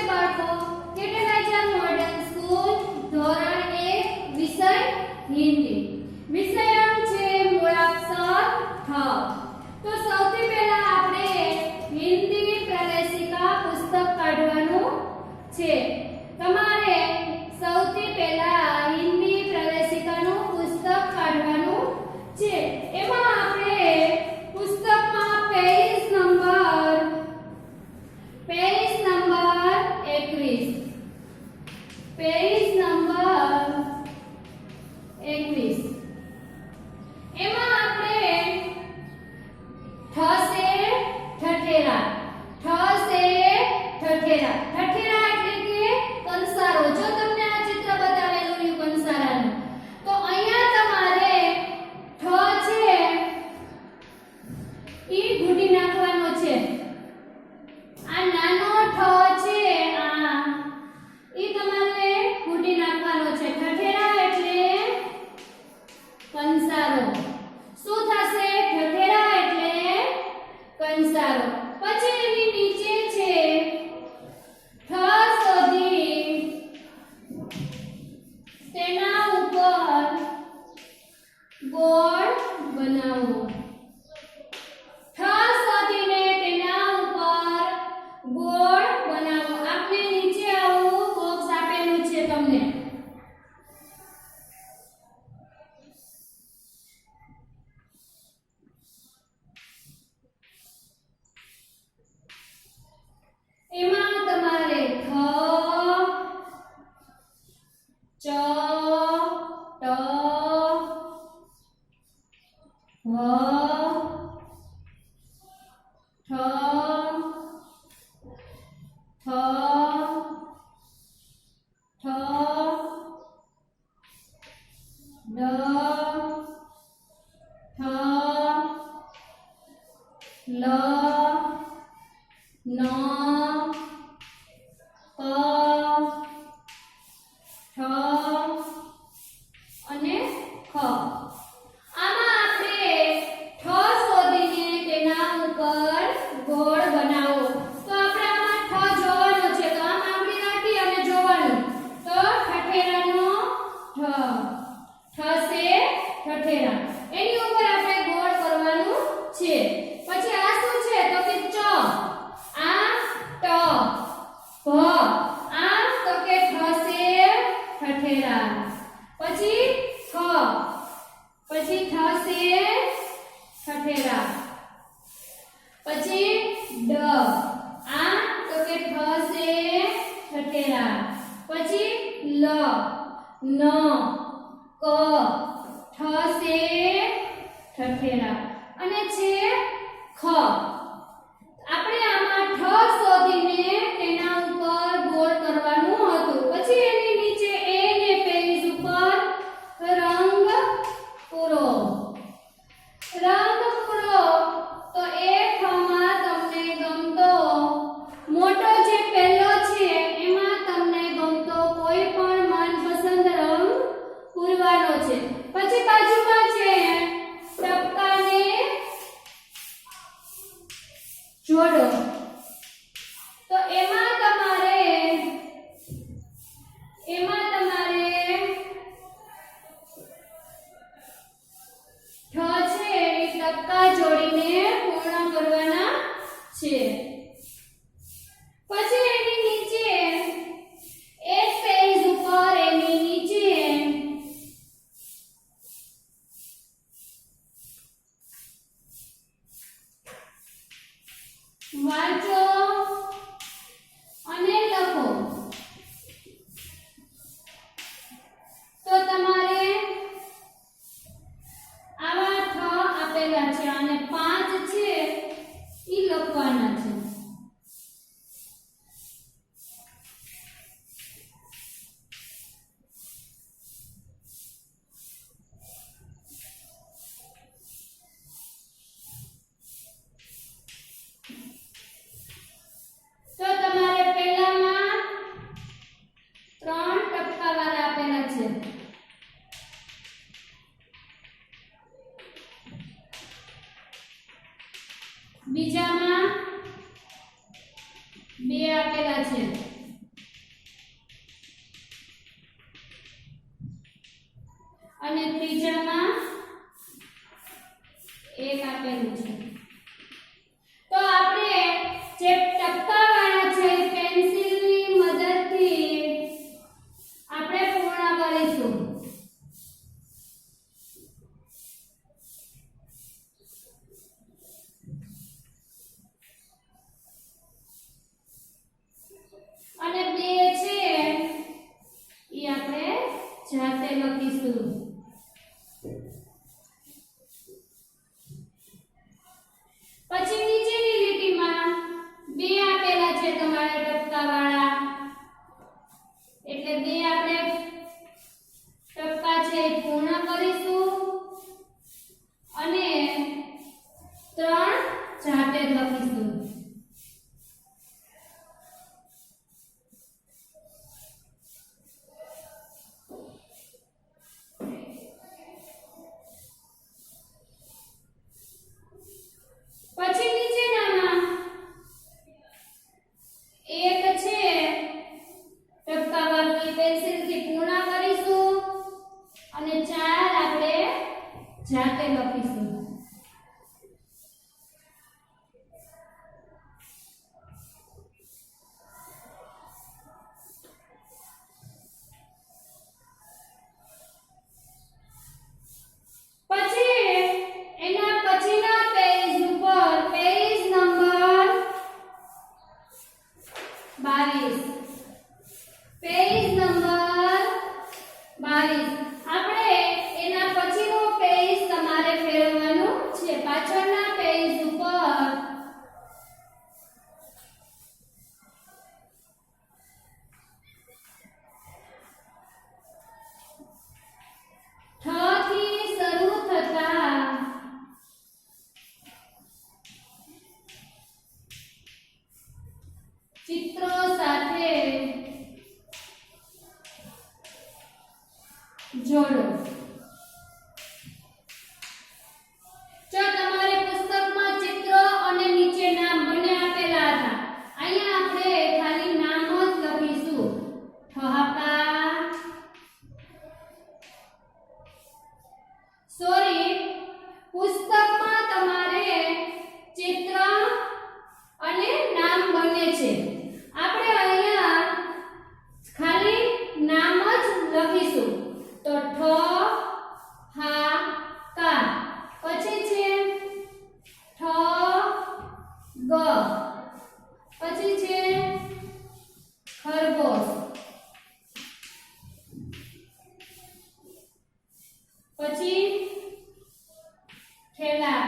બાળકો, કેટેલાઇઝર modern school ધોરણ 1 વિષય હિન્દી. વિષય છે મૂળાક્ષર ઠ. તો સૌથી પહેલા આપણે હિન્દી પ્રવેશિકા પુસ્તક કાઢવાનું છે. તમારે સૌથી પહેલા હિન્દી પ્રવેશિકાનું પુસ્તક કાઢવાનું છે. એમાં આપણે પુસ્તકમાં પેજ નંબર 21 પેજ નંબર 21 એમાં આપણે થશે ઠઠેરા. ઠઠેરા એટલે કે કંસારો. જો તમને આ ચિત્ર બતાવેલું છે કંસારાનું, તો અહીંયા તમારે ઠ છે ઈ ઘૂંટી નાખવાનો છે. આ નાનો ઠ છે આ ઈ તમારે ઘૂંટી નાખવાનો છે. ઠઠેરા એટલે કંસારો. શું થશે? ઠઠેરા એટલે કંસારો. પછી એની નીચે છે ઠ શોધી તેના ઉપર ગોળ બનાવો. ઠ શોધીને તેના ઉપર ગોળ બનાવો. આપણે નીચે આવું બોક્સ આપેલું છે તમને. એમાં તમારે ખ ચ ટ વ ઠ થ ઠ ડ ઠ લ ન ક ઠ અને ખ. આમાં આપણે ઠ શોધીને તેના ઉપર ગોળ બનાવો. તો આપણે આમાં ઠ જોવાનો છે, તો આમ આંગળી નાખી અને જોવાનું. તો ઠઠેરાનો ઠ થશે ઠઠેરા. એની ઉપર આપણે ગોળ કરવાનું છે. પછી આ શું છે? તો કે ચ. આ ટ ભ. આ તો કે થશે ઠઠેરા. પછી ખ. પછી થશે ઠઠેરા. પછી ડ. આ તો કે થશે ઠઠેરા. પછી લ ન ક થશે ઠઠેરા. અને છે ખ. આપણે આમાં ઠ શોધીને તેના ઉપર ગોળ કરવાનું હતું. પછી એની નીચે એ ને પેજ ઉપર રંગ પૂરો. રંગ પૂરો. તો એ ઠમાં તમને ગમતો મોટો જે પહેલો છે એમાં તમને ગમતો કોઈ પણ મનપસંદ રંગ પૂરવાનો છે. પછી બાજુમાં છે ટપકાને જોડો. તો એમાં તમારે ઠ છે એ ટપકા જોડીને પૂર્ણ કરવાના છે. પછી એની નીચે એક પેજ ઉપર એની નીચે વાંચો અને લખો. તો તમારે આવા ઠ આપેલા છે અને 5 છે ઈ લખવાના છે. તો તમારે પહેલામાં 3 ટપકાવાળા આપેલા છે. બીજામાં 2 આપેલા છે. લખીશું. પછી નીચેની લીટીમાં બે આપેલા છે તમારે ટપકાવાળા, એટલે બે આપણે ટપકા છે એ પૂર્ણ કરીશું અને 3 જાતે લખીશું. પછી નીચેનામાં એક છે ટપકાવાળું પેન્સિલથી પૂર્ણ કરીશું અને 4 આપણે જાતે લખીશું. પછી એના પછીના પેજ ઉપર પેજ નંબર 22 પેજ નંબર 22 આપણે એના પછીનો પેજ તમારે ફેરવવાનું છે. પાછળના પેજ ઉપર ઠ થી શરૂ થતા ચિત્રો સાથે જોડો. જો તમારે પુસ્તકમાં ચિત્ર અને નીચે નામ બંને આપેલા હતા, અહીંયા આપણે ખાલી નામ જ લખીશું. ઠહાકા, સોરી, પુસ્તકમાં તમારે ચિત્ર અને નામ બંને છે. આપણે અહીંયા ખાલી નામ જ લખીશું. તો ઠ હા કા, પછી છે ઠ ગ, પછી છે ખરગોશ, પછી ઠેલા,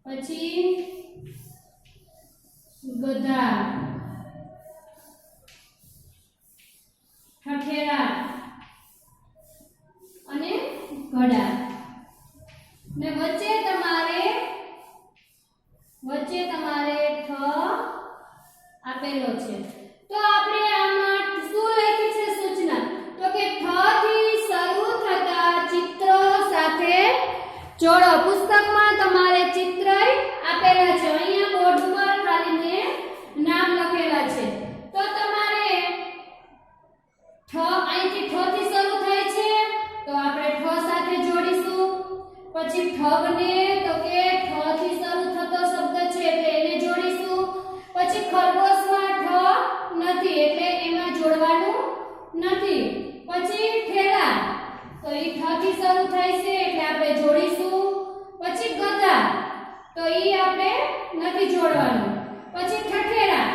પછી ગધા, ઠઠેરા અને ઘડા. ને વચ્ચે તમારે ઠ આપેલો છે. તો આપણે આમાં શું લખી છે સૂચના? તો કે ઠ થી શરૂ થતા ચિત્રો સાથે જોડો. પુસ્તકમાં તમારે ચિત્ર આપેલા છે, અહીંયા બોર્ડ ઉપર ખાલી મેં નામ લખેલા છે. તો તમારે અહીંથી ઠ થી શરૂ થાય છે તો આપણે ઠ સાથે જોડીશું. પછી ઠગને તો કે ઠ થી શરૂ થતો શબ્દ છે એટલે એને જોડીશું. પછી ખરગોશમાં ઠ નથી એટલે એમાં જોડવાનું નથી. પછી ઠેલા તો ઈ ઠ થી શરૂ થાય છે એટલે આપણે જોડીશું. પછી ગધા તો ઈ આપણે નથી જોડવાનું. પછી ઠઠેરા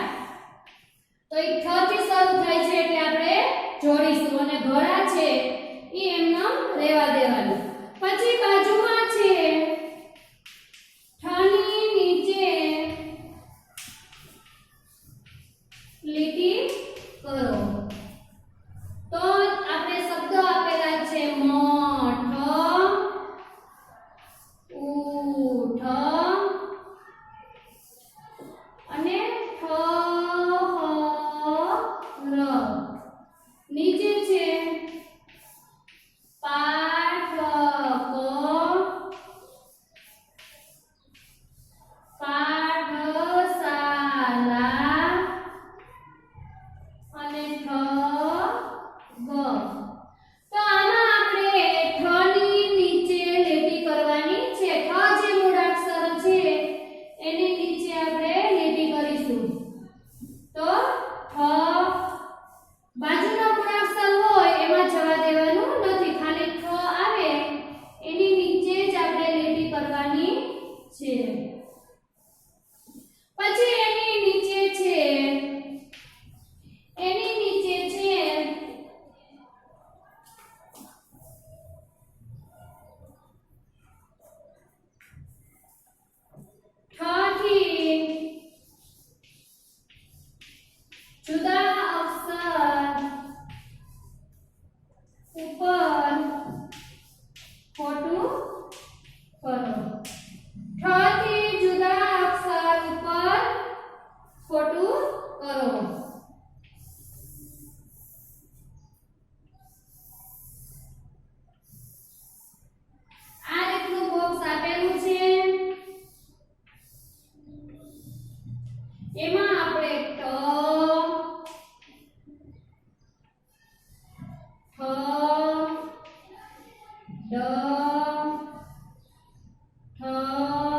તો ઈ ઠ થી શરૂ થાય છે એટલે આપણે જોડીશું અને ઘોડા છે ઈ એમનો રહેવા દેવાનું. પછી બાજુમાં છે ઠની નીચે લીટી કરો. તો આપણે શબ્દો આપેલા છે મઠ, ઉઠ અને ઠહર. નીચે છે પાઠક, એમાં આપણે ટ ઠ ડ ઠ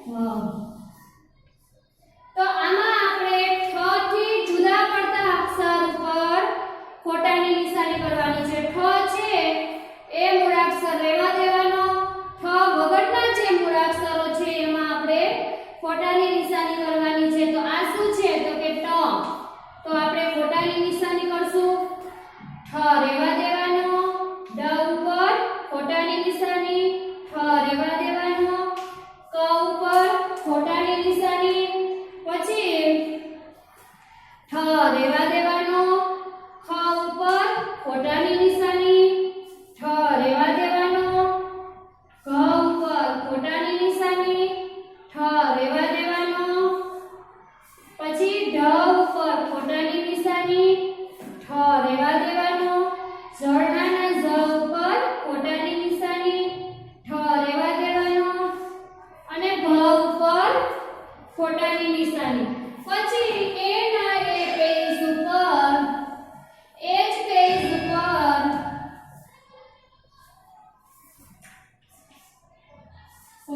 પ તો આમાં આપણે ઠ થી જુદા પડતા અક્ષર ઉપર ખોટાની નિશાની કરવાની છે. ઠ છે એ મૂળાક્ષર રહેવા દેવાનો. ઠ વગરના જે મૂળાક્ષરો છે એમાં આપણે ખોટાની નિશાની કરવાની છે. તો આ શું છે તો કે ટ. તો આપણે ખોટાની નિશાની કરશું. ઠ રહેવા દેવાનો. ડ ઉપર ખોટાની નિશાની. ઠ રહેવા દેવાનો. ક ઉપર ખોટાની નિશાની. પછી ઠ રહેવા દેવાનો. ખ ઉપર ખોટાની નિશાની. ઠ રહેવા દેવાનો. ઘ ઉપર ખોટાની નિશાની. ઠ રહેવા દેવાનો. પછી ઢ ઉપર ખોટાની નિશાની. ઠ રહેવા દેવાનો. ઝળનાના ઝ ઉપર ખોટાની નિશાની. ઠ રહેવા દેવાનો. અને ભ ઉપર ખોટાની નિશાની. પછી એ ના એ પેજ ઉપર એ જ પેજ ઉપર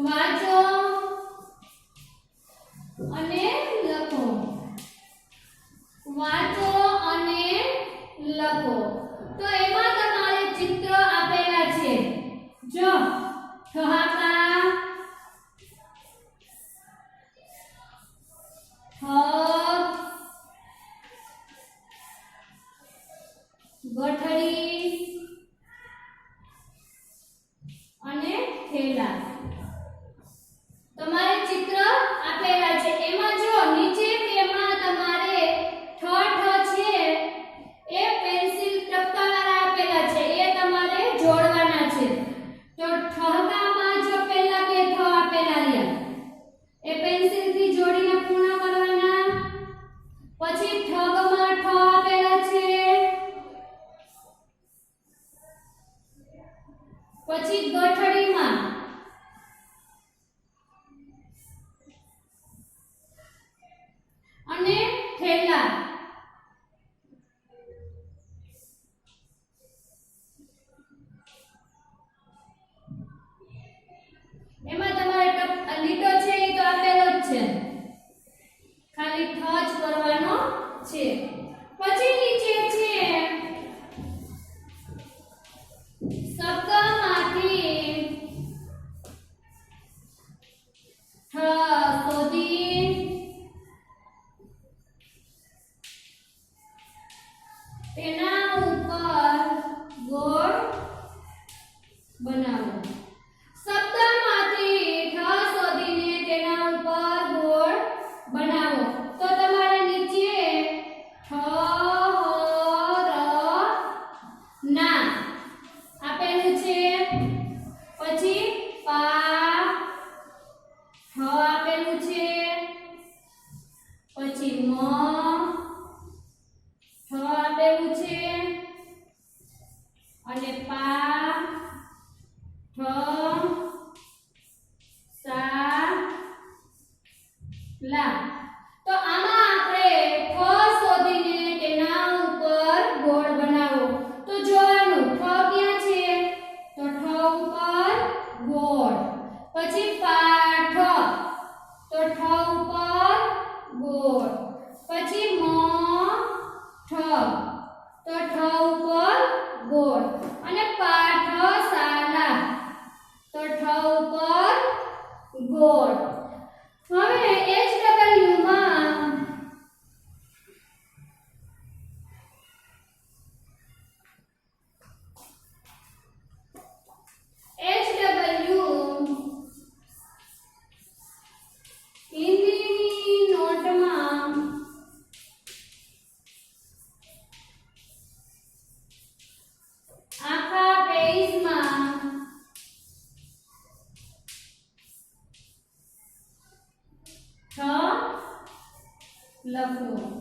વાંચો અને લખો. વાંચો અને લખો. તો એમાં તમારે ચિત્ર આપેલા છે. જો ઠહાકા, ગઠડી અને થેલા. તમારે ચિત્ર આપેલા છે. એમાં જો નીચે પેમાં તમારે ઠ છે એ પેન્સિલ ટપકાવાળા આપેલા છે એ તમારે જોડવાના છે. તો ઠહકામાં જો પહેલા બે ઠ આપેલા રહ્યા એ પેન્સિલ થી જોડીને પૂર્ણ કરવાના. પછી ઠગમાં ઠ આપેલા છે લખો.